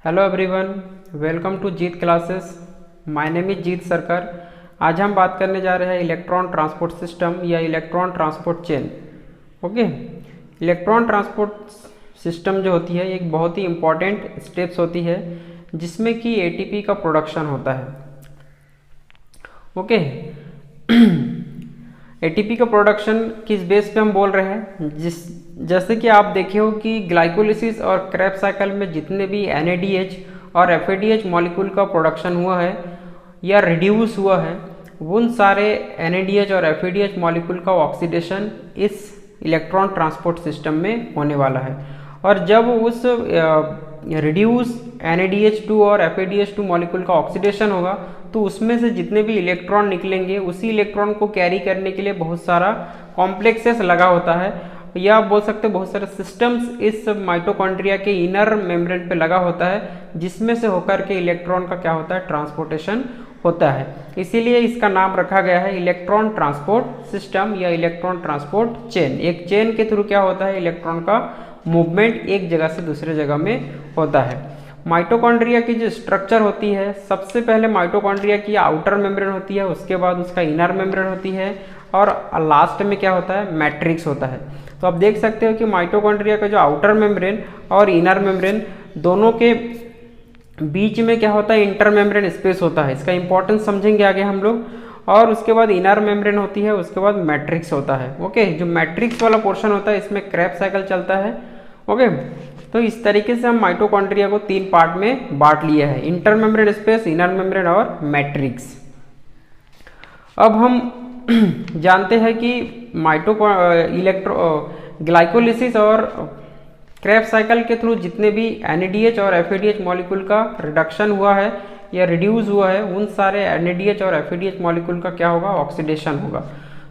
Hello everyone, welcome to Jeet classes. My name is Jeet Sarkar. आज हम बात करने जा रहे हैं इलेक्ट्रॉन ट्रांसपोर्ट सिस्टम या electron transport chain. Okay, electron transport system जो होती है एक बहुत ही इम्पॉर्टेंट स्टेप्स होती है जिसमें कि एटीपी का प्रोडक्शन होता है। ओके, एटीपी का प्रोडक्शन किस बेस पे हम बोल रहे हैं, जैसे कि आप देखे हो कि ग्लाइकोलिसिस और क्रेब्स साइकिल में जितने भी NADH और FADH मॉलिक्यूल का प्रोडक्शन हुआ है या रिड्यूस हुआ है, उन सारे NADH और FADH मॉलिक्यूल का ऑक्सीडेशन इस इलेक्ट्रॉन ट्रांसपोर्ट सिस्टम में होने वाला है। और जब उस रिड्यूस NADH2 और FADH2 मॉलिक्यूल का ऑक्सीडेशन होगा तो उसमें से जितने भी इलेक्ट्रॉन निकलेंगे उसी इलेक्ट्रॉन को कैरी करने के लिए बहुत सारा कॉम्प्लेक्सेस लगा होता है, या आप बोल सकते हैं बहुत सारे सिस्टम्स इस माइटोकॉन्ड्रिया के इनर मेम्ब्रेन पे लगा होता है, जिसमें से होकर के इलेक्ट्रॉन का क्या होता है, ट्रांसपोर्टेशन होता है। इसीलिए इसका नाम रखा गया है इलेक्ट्रॉन ट्रांसपोर्ट सिस्टम या इलेक्ट्रॉन ट्रांसपोर्ट चेन। एक चेन के थ्रू क्या होता है, इलेक्ट्रॉन का मूवमेंट एक जगह से दूसरे जगह में होता है। माइटोकॉन्ड्रिया की जो स्ट्रक्चर होती है, सबसे पहले माइटोकॉन्ड्रिया की आउटर मेम्ब्रेन होती है, उसके बाद उसका इनर मेम्ब्रेन होती है, और लास्ट में क्या होता है, मैट्रिक्स होता है। तो आप देख सकते हो कि माइटोकॉन्ड्रिया का जो आउटर मेम्ब्रेन और इनर मेम्ब्रेन दोनों के बीच में क्या होता है, इंटर मेम्ब्रेन स्पेस होता है। इसका इंपॉर्टेंस समझेंगे आगे हम लोग। और उसके बाद इनर मेम्ब्रेन होती है, उसके बाद मैट्रिक्स होता है। ओके, जो मैट्रिक्स वाला पोर्शन होता है इसमें क्रेब्स साइकिल चलता है। ओके, तो इस तरीके से हम माइटोकॉन्ड्रिया को 3 पार्ट में बांट लिया है, inter membrane space, inner membrane और मैट्रिक्स। अब हम जानते हैं कि ग्लाइकोलिसिस और क्रेब्स साइकिल के थ्रू जितने भी NADH और FADH मॉलिक्यूल का रिडक्शन हुआ है या रिड्यूस हुआ है, उन सारे NADH और FADH मॉलिक्यूल का क्या होगा, ऑक्सीडेशन होगा।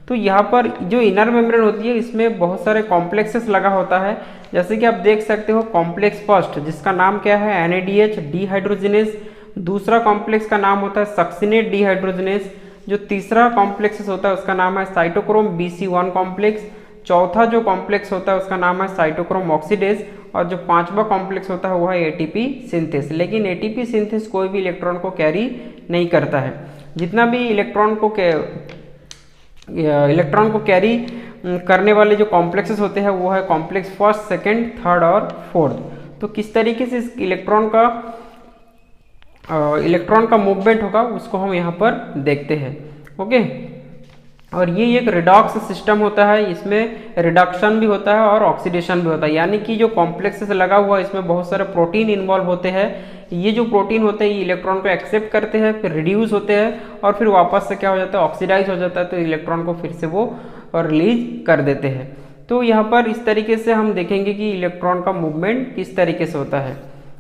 तो यहाँ पर जो इनर मेम्ब्रेन होती है इसमें बहुत सारे कॉम्प्लेक्सेस लगा होता है, जैसे कि आप देख सकते हो कॉम्प्लेक्स फर्स्ट जिसका नाम क्या है, NADH डिहाइड्रोजिनेज। दूसरा कॉम्प्लेक्स का नाम होता है सक्सिनेट डिहाइड्रोजिनेज। जो तीसरा कॉम्प्लेक्स होता है उसका नाम है साइटोक्रोम BC1 कॉम्प्लेक्स। चौथा जो कॉम्प्लेक्स होता है उसका नाम है साइटोक्रोम ऑक्सीडेज। और जो पांचवा कॉम्प्लेक्स होता है वो है ATP सिंथेस। लेकिन ATP सिंथेस कोई भी इलेक्ट्रॉन को कैरी नहीं करता है। जितना भी इलेक्ट्रॉन को कैरी करने वाले जो कॉम्प्लेक्सेस होते हैं वो है कॉम्प्लेक्स फर्स्ट, सेकंड, थर्ड और फोर्थ। तो किस तरीके से इस इलेक्ट्रॉन का मूवमेंट होगा उसको हम यहाँ पर देखते हैं। ओके, और ये एक रिडॉक्स सिस्टम होता है, इसमें रिडक्शन भी होता है और ऑक्सीडेशन भी होता है। यानी कि जो कॉम्प्लेक्सेस लगा हुआ है इसमें बहुत सारे प्रोटीन इन्वॉल्व होते हैं। ये जो प्रोटीन होते हैं ये इलेक्ट्रॉन को एक्सेप्ट करते हैं, फिर रिड्यूस होते हैं और फिर वापस से क्या हो जाता है, ऑक्सीडाइज हो जाता है, तो इलेक्ट्रॉन को फिर से वो रिलीज कर देते हैं। तो यहाँ पर इस तरीके से हम देखेंगे कि इलेक्ट्रॉन का मूवमेंट किस तरीके से होता है।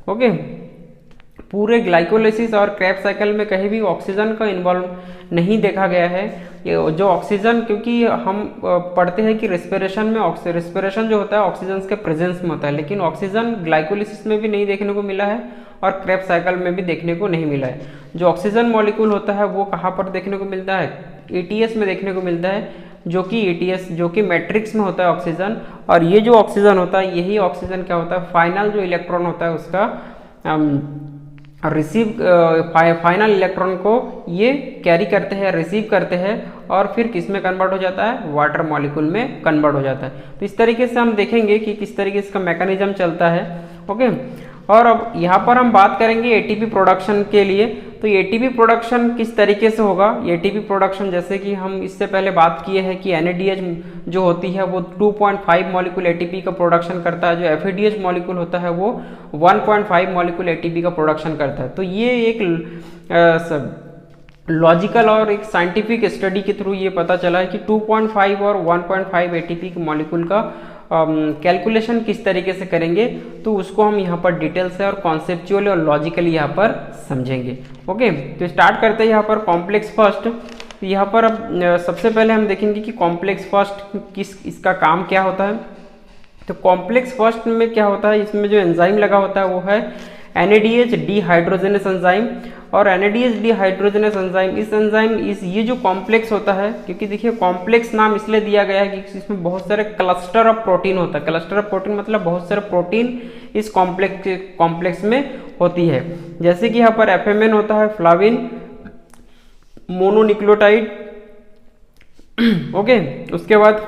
ओके, पूरे ग्लाइकोलिसिस और क्रेब्स साइकिल में कहीं भी ऑक्सीजन का इन्वॉल्व नहीं देखा गया है। ये जो ऑक्सीजन, क्योंकि हम पढ़ते हैं कि रेस्पिरेशन जो होता है ऑक्सीजन के प्रेजेंस में होता है, लेकिन ऑक्सीजन ग्लाइकोलिसिस में भी नहीं देखने को मिला है और क्रेब्स साइकिल में भी देखने को नहीं मिला है। जो ऑक्सीजन मॉलिक्यूल होता है वो कहाँ पर देखने को मिलता है, ATS में देखने को मिलता है, जो कि मैट्रिक्स में होता है ऑक्सीजन। और ये जो ऑक्सीजन होता है, यही ऑक्सीजन क्या होता है, फाइनल जो इलेक्ट्रॉन होता है उसका फाइनल इलेक्ट्रॉन को ये कैरी करते हैं, रिसीव करते हैं और फिर किस में कन्वर्ट हो जाता है, वाटर मॉलिक्यूल में कन्वर्ट हो जाता है। तो इस तरीके से हम देखेंगे कि किस तरीके से इसका मैकेनिज्म चलता है। ओके, और अब यहाँ पर हम बात करेंगे ATP प्रोडक्शन के लिए। तो ATP प्रोडक्शन किस तरीके से होगा, ATP प्रोडक्शन जैसे कि हम इससे पहले बात किए हैं कि NADH जो होती है वो 2.5 मॉलिक्यूल ATP का प्रोडक्शन करता है, जो FADH मॉलिक्यूल होता है वो 1.5 मॉलिक्यूल ATP का प्रोडक्शन करता है। तो ये एक लॉजिकल और एक साइंटिफिक स्टडी के थ्रू ये पता चला है कि 2.5 और 1.5 ATP के मॉलिक्यूल का कैलकुलेशन किस तरीके से करेंगे, तो उसको हम यहाँ पर डिटेल से और कॉन्सेप्चुअली और लॉजिकली यहाँ पर समझेंगे। ओके, तो स्टार्ट करते हैं यहाँ पर कॉम्प्लेक्स फर्स्ट। तो यहाँ पर अब सबसे पहले हम देखेंगे कि कॉम्प्लेक्स फर्स्ट इसका काम क्या होता है। तो कॉम्प्लेक्स फर्स्ट में क्या होता है, इसमें जो एंजाइम लगा होता है वो है NADH डिहाइड्रोजिनेस एंजाइम। और NADH डिहाइड्रोजनेस एंजाइम, इस एंजाइम ये जो कॉम्प्लेक्स होता है, क्योंकि देखिए कॉम्प्लेक्स नाम इसलिए दिया गया है कि इसमें बहुत सारे क्लस्टर ऑफ प्रोटीन होता है। क्लस्टर ऑफ प्रोटीन मतलब बहुत सारे प्रोटीन इस कॉम्प्लेक्स में होती है। जैसे कि यहाँ पर FMN होता है, फ्लाविन मोनोन्यूक्लियोटाइड, ओके। उसके बाद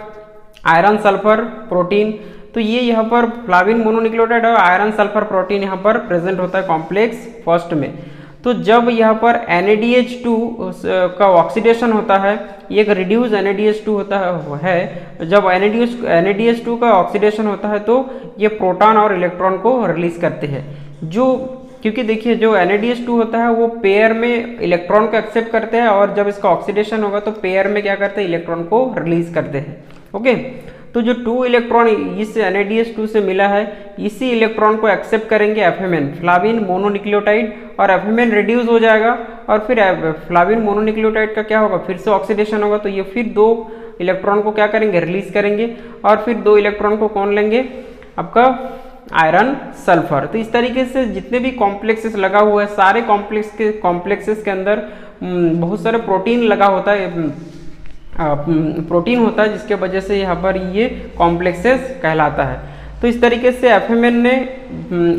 आयरन सल्फर प्रोटीन, तो ये यहाँ पर फ्लाविन मोनोन्यूक्लियोटाइड और आयरन सल्फर प्रोटीन यहाँ पर प्रेजेंट होता है कॉम्प्लेक्स फर्स्ट में। तो जब यहाँ पर NADH2 का ऑक्सीडेशन होता है, ये एक रिड्यूस NADH2 होता है, जब NADH2 का ऑक्सीडेशन होता है तो ये प्रोटॉन और इलेक्ट्रॉन को रिलीज करते हैं। क्योंकि देखिए जो NADH2 होता है वो पेयर में इलेक्ट्रॉन को एक्सेप्ट करते हैं, और जब इसका ऑक्सीडेशन होगा तो पेयर में क्या करते हैं, इलेक्ट्रॉन को रिलीज करते हैं, ओके। तो जो 2 इलेक्ट्रॉन इस NADH2 से मिला है, इसी इलेक्ट्रॉन को एक्सेप्ट करेंगे FMN फ्लाविन मोनोन्यूक्लियोटाइड, और FMN रिड्यूस हो जाएगा, और फिर फ्लाविन मोनोन्यूक्लियोटाइड का क्या होगा, फिर से ऑक्सीडेशन होगा, तो ये फिर 2 इलेक्ट्रॉन को क्या करेंगे, रिलीज करेंगे, और फिर 2 इलेक्ट्रॉन को कौन लेंगे, आपका आयरन सल्फर। तो इस तरीके से जितने भी कॉम्प्लेक्सेस लगा हुआ है, सारे कॉम्प्लेक्सेस के अंदर बहुत सारे प्रोटीन लगा होता है, प्रोटीन होता है, जिसके वजह से यहाँ पर ये कॉम्प्लेक्सेस कहलाता है। तो इस तरीके से FMN ने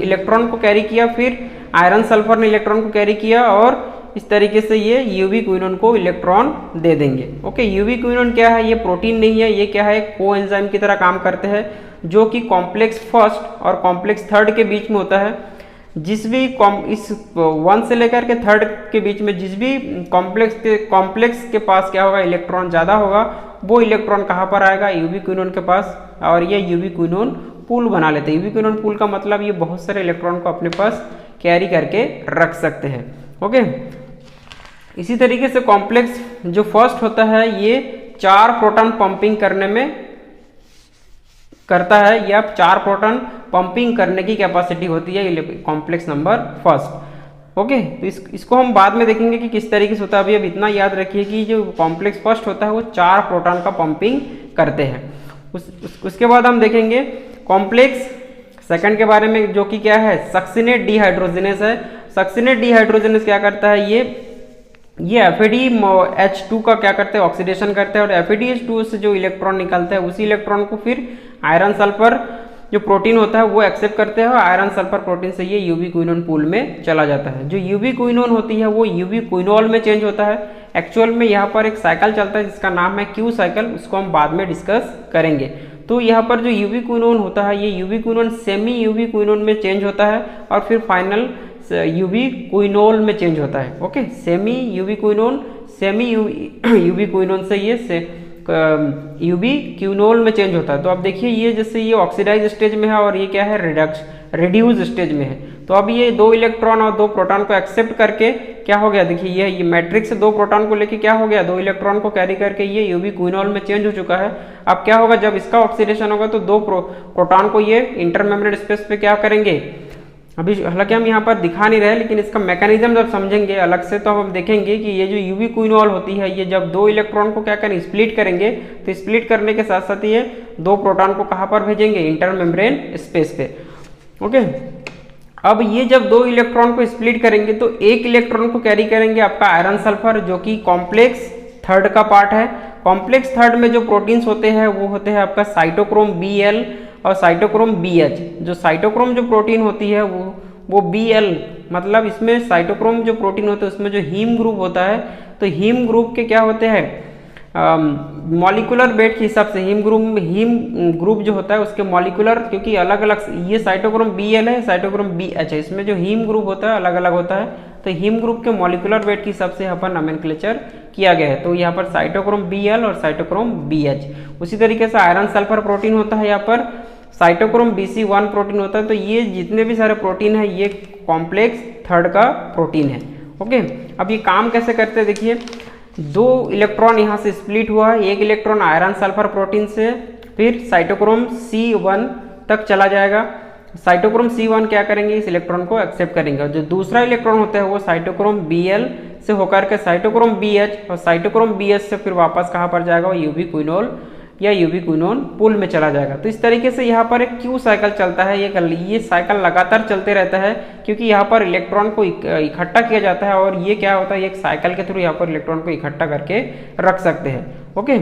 इलेक्ट्रॉन को कैरी किया, फिर आयरन सल्फर ने इलेक्ट्रॉन को कैरी किया, और इस तरीके से ये यूवी क्विनोन को इलेक्ट्रॉन दे देंगे, ओके। यूवी क्विनोन क्या है, ये प्रोटीन नहीं है, ये क्या है, कोएंजाइम की तरह काम करते हैं, जो कि कॉम्प्लेक्स फर्स्ट और कॉम्प्लेक्स थर्ड के बीच में होता है। जिस भी इस 1 से लेकर के 3rd के बीच में जिस भी कॉम्प्लेक्स के पास क्या होगा, इलेक्ट्रॉन ज़्यादा होगा, वो इलेक्ट्रॉन कहाँ पर आएगा, यूवी क्विनोन के पास, और ये यूवी क्विनोन पूल बना लेते हैं। यूवी क्विनोन पूल का मतलब ये बहुत सारे इलेक्ट्रॉन को अपने पास कैरी करके रख सकते हैं, ओके। इसी तरीके से कॉम्प्लेक्स जो फर्स्ट होता है, ये 4 प्रोटॉन पंपिंग करने में करता है, या 4 प्रोटॉन पंपिंग करने की कैपेसिटी होती है कॉम्प्लेक्स नंबर फर्स्ट, ओके। तो इसको हम बाद में देखेंगे कि किस तरीके से होता है। अभी अब इतना याद रखिए कि जो कॉम्प्लेक्स फर्स्ट होता है वो 4 प्रोटॉन का पंपिंग करते हैं। उसके बाद हम देखेंगे कॉम्प्लेक्स सेकंड के बारे में, जो कि क्या है, सक्सिनेट डिहाइड्रोजनेस है। सक्सिनेट डिहाइड्रोजनेस क्या करता है, ये FADH2 का क्या करते हैं, ऑक्सीडेशन करते हैं, और FADH2 से जो इलेक्ट्रॉन निकलता है, उसी इलेक्ट्रॉन को फिर आयरन सल्फर जो प्रोटीन होता है वो एक्सेप्ट करते हैं, और आयरन सल्फर प्रोटीन से ये यूवी क्विनोन पूल में चला जाता है। जो यूवी क्विनोन होती है वो यूवी क्विनोल में चेंज होता है। एक्चुअल में यहाँ पर एक साइकिल चलता है जिसका नाम है क्यू साइकिल, उसको हम बाद में डिस्कस करेंगे। तो यहाँ पर जो यूवी क्विनोन होता है, ये UV quinone semi UV quinone में चेंज होता है, और फिर फाइनल यूवी क्विनोल में चेंज होता है, ओके। सेमी यूवी क्विनोन से ये यूवी क्विनोल में चेंज होता है। तो अब देखिए ये जैसे ये ऑक्सीडाइज स्टेज में है, और ये क्या है, रिड्यूस स्टेज में है। तो अब ये 2 इलेक्ट्रॉन और 2 प्रोटॉन को एक्सेप्ट करके क्या हो गया, देखिए ये मैट्रिक्स से 2 प्रोटॉन को लेके क्या हो गया, 2 इलेक्ट्रॉन को कैरी करके ये यूवी क्विनोल में चेंज हो चुका है। अब क्या होगा, जब इसका ऑक्सीडेशन होगा तो 2 प्रोटॉन को ये इंटरमेम्ब्रेन स्पेस पे क्या करेंगे, अभी हालांकि हम यहाँ पर दिखा नहीं रहे, लेकिन इसका मैकेनिज्म जब समझेंगे अलग से तो हम देखेंगे कि ये जो यूवी क्विनोल होती है, ये जब 2 इलेक्ट्रॉन को क्या करें, स्प्लिट करेंगे, तो स्प्लिट करने के साथ साथ ये 2 प्रोटॉन को कहाँ पर भेजेंगे, इंटरमेम्ब्रेन स्पेस पे, ओके। अब ये जब 2 इलेक्ट्रॉन को स्प्लिट करेंगे तो 1 इलेक्ट्रॉन को कैरी करेंगे आपका आयरन सल्फर, जो कि कॉम्प्लेक्स थर्ड का पार्ट है। कॉम्प्लेक्स थर्ड में जो प्रोटीन्स होते हैं वो होते हैं आपका साइटोक्रोम Bl और साइटोक्रोम BH। जो साइटोक्रोम जो प्रोटीन होती है वो Bl, मतलब इसमें साइटोक्रोम जो प्रोटीन होते हैं उसमें जो हीम ग्रुप होता है, तो हीम ग्रुप के क्या होते हैं, मॉलिकुलर वेट के हिसाब से हीम ग्रुप जो होता है उसके मॉलिकुलर, क्योंकि अलग अलग ये साइटोक्रोम Bl है, साइटोक्रोम BH है, इसमें जो हीम ग्रुप होता है अलग अलग होता है, तो हीम ग्रुप के मॉलिकुलर वेट के हिसाब से यहाँ पर नोमेनक्लेचर किया गया है। तो यहाँ पर साइटोक्रोम Bl और साइटोक्रोम BH। उसी तरीके से आयरन सल्फर प्रोटीन होता है, यहाँ पर साइटोक्रोम Bc1 प्रोटीन होता है। तो ये जितने भी सारे प्रोटीन है ये कॉम्प्लेक्स थर्ड का प्रोटीन है, ओके। अब ये काम कैसे करते हैं, देखिए 2 इलेक्ट्रॉन यहाँ से स्प्लिट हुआ है, 1 इलेक्ट्रॉन आयरन सल्फर प्रोटीन से फिर साइटोक्रोम C1 तक चला जाएगा। साइटोक्रोम C1 क्या करेंगे, इस इलेक्ट्रॉन को एक्सेप्ट करेंगे, और जो दूसरा इलेक्ट्रॉन होता है वो साइटोक्रोम Bl से होकर के साइटोक्रोम BH, और साइटोक्रोम BH से फिर वापस कहाँ पर जाएगा, वो यूवी क्विनोल या यूबिक्विनोन पूल में चला जाएगा। तो इस तरीके से यहाँ पर एक क्यू साइकिल चलता है, ये साइकिल लगातार चलते रहता है, क्योंकि यहाँ पर इलेक्ट्रॉन को इकट्ठा किया जाता है और ये क्या होता है, एक साइकिल के थ्रू यहाँ पर इलेक्ट्रॉन को इकट्ठा करके रख सकते हैं। ओके,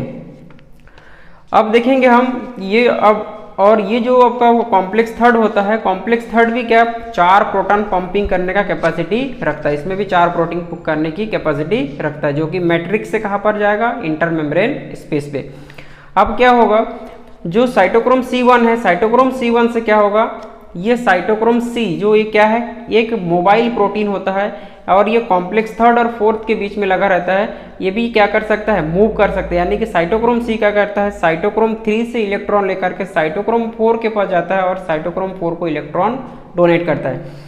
अब देखेंगे हम ये और ये जो आपका कॉम्प्लेक्स थर्ड होता है, कॉम्प्लेक्स थर्ड भी क्या 4 प्रोटॉन पंपिंग करने का कैपेसिटी रखता है। इसमें भी 4 प्रोटीन करने की कैपेसिटी रखता है, जो कि मैट्रिक्स से कहाँ पर जाएगा, इंटरमेम्ब्रेन स्पेस पे। अब क्या होगा, जो साइटोक्रोम C1 है, साइटोक्रोम C1 से क्या होगा, ये साइटोक्रोम C जो ये क्या है, एक मोबाइल प्रोटीन होता है और ये कॉम्प्लेक्स थर्ड और फोर्थ के बीच में लगा रहता है। ये भी क्या कर सकता है, मूव कर सकता है। यानी कि साइटोक्रोम C क्या करता है, साइटोक्रोम 3 से इलेक्ट्रॉन लेकर के साइटोक्रोम 4 के पास जाता है और साइटोक्रोम 4 को इलेक्ट्रॉन डोनेट करता है।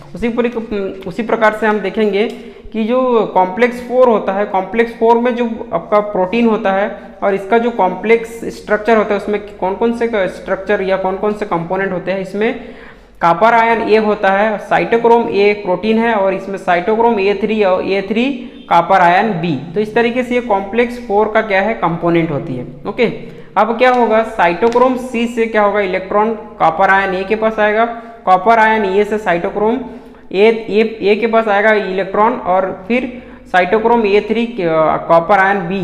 उसी प्रकार से हम देखेंगे कि जो कॉम्प्लेक्स 4 होता है, कॉम्प्लेक्स 4 में जो आपका प्रोटीन होता है और इसका जो कॉम्प्लेक्स स्ट्रक्चर होता है, उसमें कौन कौन से स्ट्रक्चर या कौन कौन से कंपोनेंट होते हैं, इसमें कॉपर आयन A होता है, साइटोक्रोम A एक प्रोटीन है और इसमें साइटोक्रोम A3 और A3 कॉपर आयन B। तो इस तरीके से ये कॉम्प्लेक्स 4 का क्या है, कंपोनेंट होती है। ओके, अब क्या होगा, साइटोक्रोम C से क्या होगा, इलेक्ट्रॉन कॉपर आयन A के पास आएगा, कॉपर आयन A से साइटोक्रोम A के पास आएगा इलेक्ट्रॉन और फिर cytochrome A3 copper ion B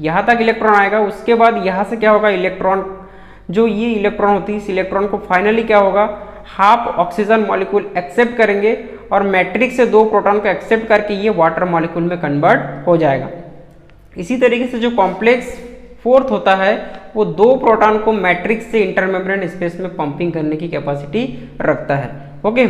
यहाँ तक इलेक्ट्रॉन आएगा। उसके बाद यहाँ से क्या होगा, इलेक्ट्रॉन जो ये इलेक्ट्रॉन होती है, इस इलेक्ट्रॉन को फाइनली क्या होगा, हाफ ऑक्सीजन मॉलिक्यूल एक्सेप्ट करेंगे और मैट्रिक्स से 2 प्रोटॉन को एक्सेप्ट करके ये वाटर मॉलिक्यूल में कन्वर्ट हो जाएगा। इसी तरीके से जो कॉम्प्लेक्स 4th होता है, वो 2 प्रोटॉन को मैट्रिक्स से इंटरमेम्ब्रेन स्पेस में पंपिंग करने की कैपेसिटी रखता है। ओके,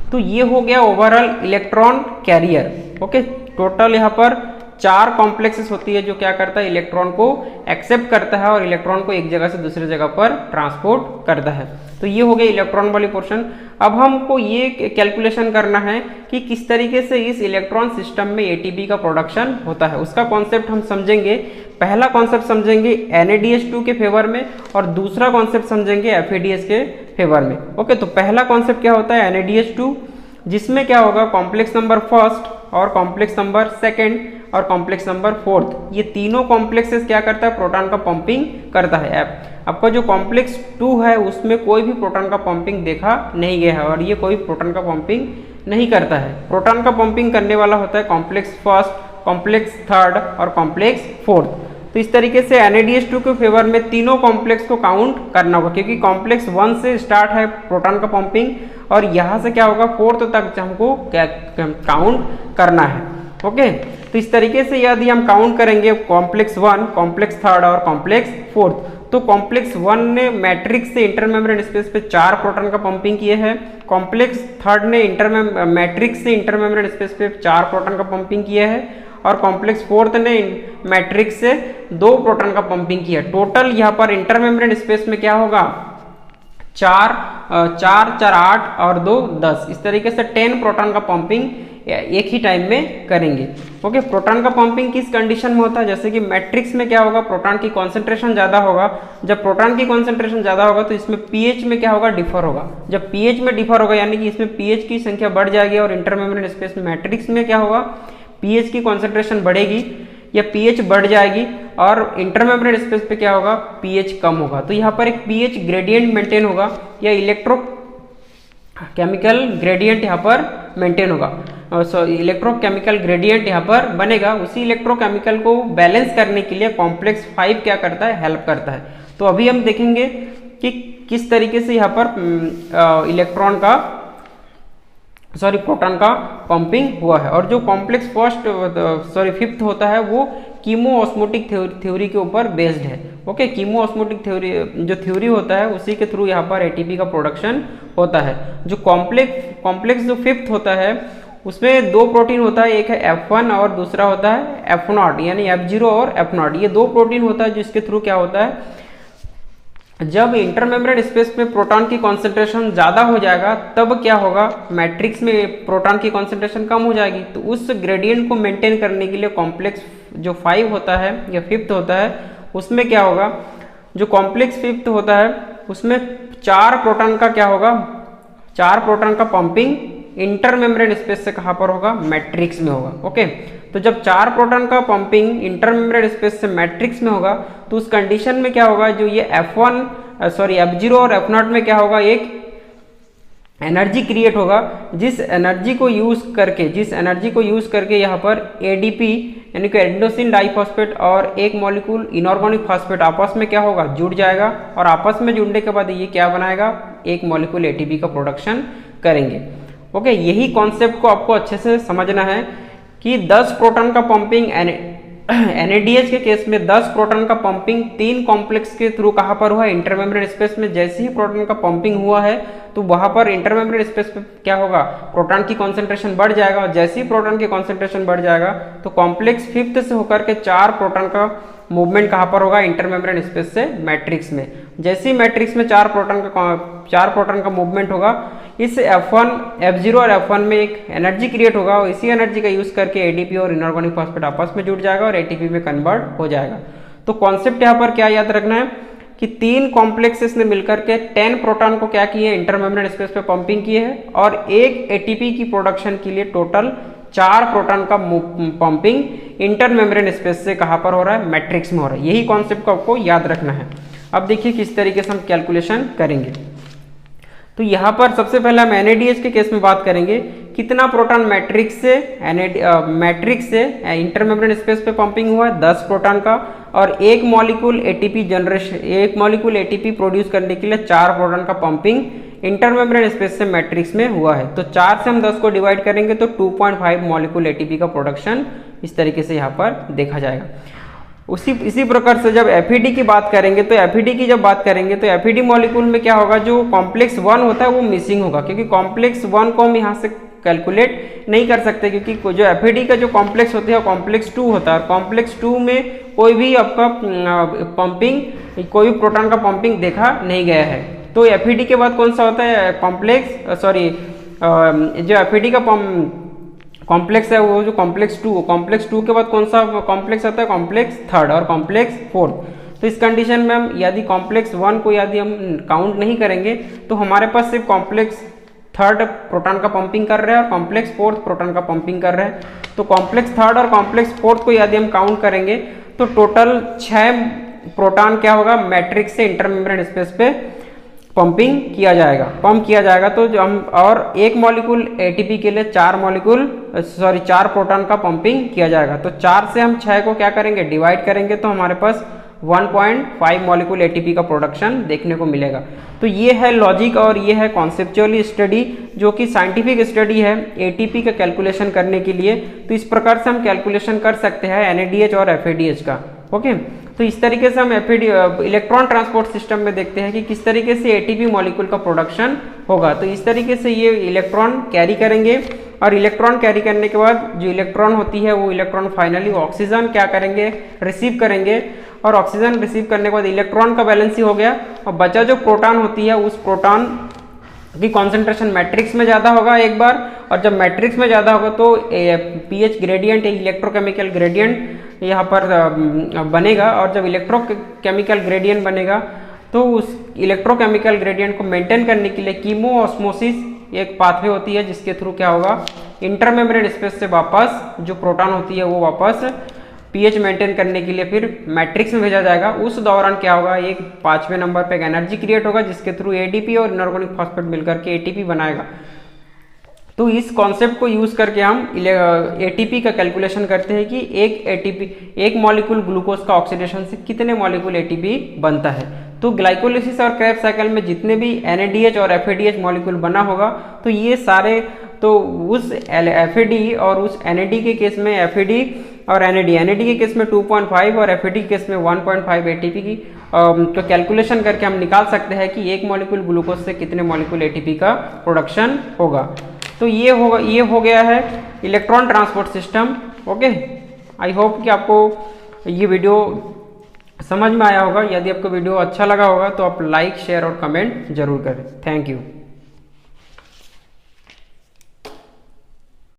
तो ये हो गया overall electron carrier. Okay, total यहाँ पर 4 कॉम्प्लेक्सेस होती है जो क्या करता है, इलेक्ट्रॉन को एक्सेप्ट करता है और इलेक्ट्रॉन को एक जगह से दूसरी जगह पर ट्रांसपोर्ट करता है। तो ये हो गया इलेक्ट्रॉन वाली पोर्शन। अब हमको ये कैलकुलेशन करना है कि किस तरीके से इस इलेक्ट्रॉन सिस्टम में एटीपी का प्रोडक्शन होता है, उसका कॉन्सेप्ट हम समझेंगे। पहला कॉन्सेप्ट समझेंगे NADH2 के फेवर में और दूसरा कॉन्सेप्ट समझेंगे FADH के फेवर में। ओके, तो पहला कॉन्सेप्ट क्या होता है, NADH2, जिसमें क्या होगा, कॉम्प्लेक्स नंबर 1st और कॉम्प्लेक्स नंबर 2nd और कॉम्प्लेक्स नंबर 4th, ये तीनों कॉम्प्लेक्सेस क्या करता है, प्रोटॉन का पंपिंग करता है। आपका जो कॉम्प्लेक्स 2 है उसमें कोई भी प्रोटॉन का पंपिंग देखा नहीं गया है और ये कोई प्रोटॉन का पंपिंग नहीं करता है। प्रोटॉन का पंपिंग करने वाला होता है कॉम्प्लेक्स 1st, कॉम्प्लेक्स 3rd और कॉम्प्लेक्स 4th। तो इस तरीके से NADH2 के फेवर में तीनों कॉम्प्लेक्स को काउंट करना होगा, क्योंकि कॉम्प्लेक्स 1 से स्टार्ट है प्रोटॉन का पंपिंग और यहाँ से क्या होगा, 4th तक हमको काउंट करना है। ओके, तो इस तरीके से यदि हम काउंट करेंगे कॉम्प्लेक्स 1, कॉम्प्लेक्स 3rd और कॉम्प्लेक्स 4th, तो कॉम्प्लेक्स 1 ने मैट्रिक्स से इंटरमेम्ब्रेन स्पेस पे 4 प्रोटॉन का पंपिंग किए हैं, कॉम्प्लेक्स 3rd ने मैट्रिक्स से इंटरमेम्ब्रेन स्पेस पे 4 प्रोटॉन का पंपिंग किया है और कॉम्प्लेक्स 4th ने मैट्रिक्स से 2 प्रोटॉन का पंपिंग किया। टोटल यहाँ पर इंटरमेम्ब्रेन स्पेस में क्या होगा, 4 4 8 और 2 10, इस तरीके से 10 प्रोटॉन का पंपिंग एक ही टाइम में करेंगे। ओके, प्रोटॉन का पंपिंग किस कंडीशन में होता है, जैसे कि मैट्रिक्स में क्या होगा, प्रोटॉन की कॉन्सेंट्रेशन ज्यादा होगा। जब प्रोटॉन की कॉन्सेंट्रेशन ज्यादा होगा तो इसमें पीएच में क्या होगा, डिफर होगा। जब पीएच में डिफर होगा यानी कि इसमें पीएच की संख्या बढ़ जाएगी और इंटरमेम्ब्रेन स्पेस में मैट्रिक्स में क्या होगा, पीएच की कॉन्सेंट्रेशन बढ़ेगी या पीएच बढ़ जाएगी और इंटरमेम्ब्रेन स्पेस पे क्या होगा, पीएच कम होगा। तो यहाँ पर एक पीएच ग्रेडियंट मेंटेन होगा या इलेक्ट्रोकेमिकल ग्रेडियंट यहाँ पर मेंटेन होगा। इलेक्ट्रोकेमिकल ग्रेडियंट यहाँ पर बनेगा। उसी इलेक्ट्रोकेमिकल को बैलेंस करने के लिए कॉम्प्लेक्स 5 क्या करता है, हेल्प करता है। तो अभी हम देखेंगे कि किस तरीके से यहाँ पर प्रोटॉन का पंपिंग हुआ है। और जो कॉम्प्लेक्स 5th होता है वो कीमोऑस्मोटिक थ्योरी के ऊपर बेस्ड है। ओके, कीमोऑस्मोटिक थ्योरी जो थ्योरी होता है उसी के थ्रू यहाँ पर एटीपी का प्रोडक्शन होता है। जो कॉम्प्लेक्स जो 5th होता है उसमें 2 प्रोटीन होता है, एक है F1 और दूसरा होता है F0, यानी F0 और F0। ये 2 प्रोटीन होता है जिसके थ्रू क्या होता है, जब इंटरमेम्ब्रेन स्पेस में प्रोटॉन की कॉन्सेंट्रेशन ज़्यादा हो जाएगा तब क्या होगा, मैट्रिक्स में प्रोटॉन की कॉन्सेंट्रेशन कम हो जाएगी। तो उस ग्रेडियंट को मेंटेन करने के लिए कॉम्प्लेक्स जो 5 होता है या 5th होता है उसमें क्या होगा, जो कॉम्प्लेक्स 5th होता है उसमें 4 प्रोटॉन का क्या होगा, 4 प्रोटॉन का पंपिंग इंटर मेम्ब्रेन स्पेस से कहाँ पर होगा, मैट्रिक्स में होगा। ओके, तो जब 4 प्रोटॉन का पंपिंग इंटर मेम्ब्रेन स्पेस से मैट्रिक्स में होगा तो उस कंडीशन में क्या होगा, जो ये F0 और F0 में क्या होगा, एक एनर्जी क्रिएट होगा, जिस एनर्जी को यूज करके यहाँ पर ADP यानी कि एडेनोसिन डाइफॉस्फेट और एक मॉलिक्यूल इनऑर्गेनिक फॉस्फेट आपस में क्या होगा, जुड़ जाएगा, और आपस में जुड़ने के बाद ये क्या बनाएगा, एक मॉलिक्यूल ATP का प्रोडक्शन करेंगे। ओके, यही कॉन्सेप्ट को आपको अच्छे से समझना है कि 10 प्रोटॉन का पंपिंग NADH के केस में 10 प्रोटॉन का पंपिंग 3 कॉम्प्लेक्स के थ्रू कहाँ पर हुआ है, इंटरमेम्ब्रेन स्पेस में। जैसे ही प्रोटॉन का पंपिंग हुआ है तो वहां पर इंटरमेम्ब्रेन स्पेस पे क्या होगा, प्रोटॉन की कॉन्सेंट्रेशन बढ़ जाएगा, और जैसे ही प्रोटॉन की कॉन्सेंट्रेशन बढ़ जाएगा तो कॉम्प्लेक्स 5th से होकर के 4 प्रोटॉन का मूवमेंट कहाँ पर होगा, इंटरमेम्ब्रेन स्पेस से मैट्रिक्स में। जैसे ही मैट्रिक्स में 4 प्रोटॉन का मूवमेंट होगा, इस F0 और F1 में एक एनर्जी क्रिएट होगा, और इसी एनर्जी का यूज करके ADP और इनऑर्गेनिक फॉस्फेट आपस में जुड़ जाएगा और ATP में कन्वर्ट हो जाएगा। तो कॉन्सेप्ट यहाँ पर क्या याद रखना है कि 3 कॉम्प्लेक्सेस ने मिलकर के 10 प्रोटॉन को क्या किए, इंटरमेम्ब्रेन स्पेस पे पंपिंग किए हैं, और एक ATP की प्रोडक्शन के लिए टोटल 4 प्रोटॉन का पंपिंग इंटरमेम्ब्रेन स्पेस से कहाँ पर हो रहा है, मैट्रिक्स में हो रहा है। यही कॉन्सेप्ट को आपको याद रखना है। अब देखिए किस तरीके से हम कैलकुलेशन करेंगे। तो यहाँ पर सबसे पहले हम NADH के केस में बात करेंगे, कितना प्रोटॉन मैट्रिक्स से इंटरमेम्ब्रेन स्पेस पे पंपिंग हुआ है, 10 प्रोटॉन का, और एक मॉलिक्यूल ATP प्रोड्यूस करने के लिए 4 प्रोटॉन का पंपिंग इंटरमेम्ब्रेन स्पेस से मैट्रिक्स में हुआ है। तो 4 से हम 10 को डिवाइड करेंगे तो 2.5 मॉलिक्यूल ATP का प्रोडक्शन इस तरीके से यहाँ पर देखा जाएगा। इसी प्रकार से जब FED की बात करेंगे तो FED मॉलिक्यूल में क्या होगा, जो कॉम्प्लेक्स 1 होता है वो मिसिंग होगा, क्योंकि कॉम्प्लेक्स 1 को हम यहाँ से कैलकुलेट नहीं कर सकते, क्योंकि जो FED का जो कॉम्प्लेक्स होता है कॉम्प्लेक्स 2 होता है, और कॉम्प्लेक्स 2 में कोई भी आपका कोई भी प्रोटॉन का पंपिंग देखा नहीं गया है। तो FED के बाद कौन सा होता है, जो FED का कॉम्प्लेक्स है वो जो कॉम्प्लेक्स 2 के बाद कौन सा कॉम्प्लेक्स आता है, कॉम्प्लेक्स 3 और कॉम्प्लेक्स 4। तो इस कंडीशन में हम यदि कॉम्प्लेक्स 1 को यदि हम काउंट नहीं करेंगे तो हमारे पास सिर्फ कॉम्प्लेक्स 3 प्रोटॉन का पंपिंग कर रहे हैं और कॉम्प्लेक्स 4 प्रोटॉन का पंपिंग कर रहे हैं। तो कॉम्प्लेक्स 3 और कॉम्प्लेक्स 4 को यदि हम काउंट करेंगे तो टोटल 6 प्रोटॉन क्या होगा, मैट्रिक्स से इंटरमेम्ब्रेन स्पेस पे पंप किया जाएगा। तो जो हम और एक मॉलिक्यूल ATP के लिए 4 प्रोटॉन का पंपिंग किया जाएगा। तो 4 से हम 6 को क्या करेंगे, डिवाइड करेंगे, तो हमारे पास 1.5 मॉलिक्यूल ATP का प्रोडक्शन देखने को मिलेगा। तो ये है लॉजिक और ये है कॉन्सेप्चुअल स्टडी, जो कि साइंटिफिक स्टडी है ATP का कैलकुलेशन करने के लिए। तो इस प्रकार से हम कैलकुलेशन कर सकते हैं NADH और FADH का। ओके, तो इस तरीके से हम इलेक्ट्रॉन ट्रांसपोर्ट सिस्टम में देखते हैं कि किस तरीके से ATP मॉलिक्यूल का प्रोडक्शन होगा। तो इस तरीके से ये इलेक्ट्रॉन कैरी करेंगे, और इलेक्ट्रॉन कैरी करने के बाद जो इलेक्ट्रॉन होती है वो इलेक्ट्रॉन फाइनली ऑक्सीजन क्या करेंगे, रिसीव करेंगे, और ऑक्सीजन रिसीव करने के बाद इलेक्ट्रॉन का बैलेंस हो गया, और बचा जो प्रोटॉन होती है उस प्रोटॉन की कॉन्सेंट्रेशन मैट्रिक्स में ज़्यादा होगा एक बार, और जब मैट्रिक्स में ज़्यादा होगा तो pH ग्रेडियंट, इलेक्ट्रोकेमिकल ग्रेडियंट यहाँ पर बनेगा, और जब इलेक्ट्रोकेमिकल ग्रेडियंट बनेगा तो उस इलेक्ट्रोकेमिकल ग्रेडियंट को मेंटेन करने के लिए कीमो ऑस्मोसिस एक पाथवे होती है, जिसके थ्रू क्या होगा, इंटरमेम्ब्रेन स्पेस से वापस जो प्रोटॉन होती है वो वापस pH मेंटेन करने के लिए फिर मैट्रिक्स में भेजा जाएगा। उस दौरान क्या होगा, एक 5वें नंबर पे एक एनर्जी क्रिएट होगा, जिसके थ्रू ADP और इनऑर्गेनिक फॉस्फेट मिलकर के ATP बनाएगा। तो इस कॉन्सेप्ट को यूज करके हम ATP का कैलकुलेशन करते हैं कि एक मॉलिक्यूल ग्लूकोज का ऑक्सीडेशन से कितने मॉलिक्यूल ATP बनता है। तो ग्लाइकोलिसिस और क्रेब्स साइकिल में जितने भी NADH और FADH मॉलिक्यूल बना होगा, तो ये सारे तो उस FAD और उस NAD के केस में FAD और NAD के केस में 2.5 और FAD के केस में 1.5 ATP की तो कैलकुलेशन करके हम निकाल सकते हैं कि एक मॉलिक्यूल ग्लूकोज से कितने मॉलिक्यूल ATP का प्रोडक्शन होगा। तो ये हो गया है electron transport system. Okay, I hope कि आपको ये वीडियो समझ में आया होगा। यदि आपको वीडियो अच्छा लगा होगा तो आप लाइक, शेयर और कमेंट जरूर करें। Thank you.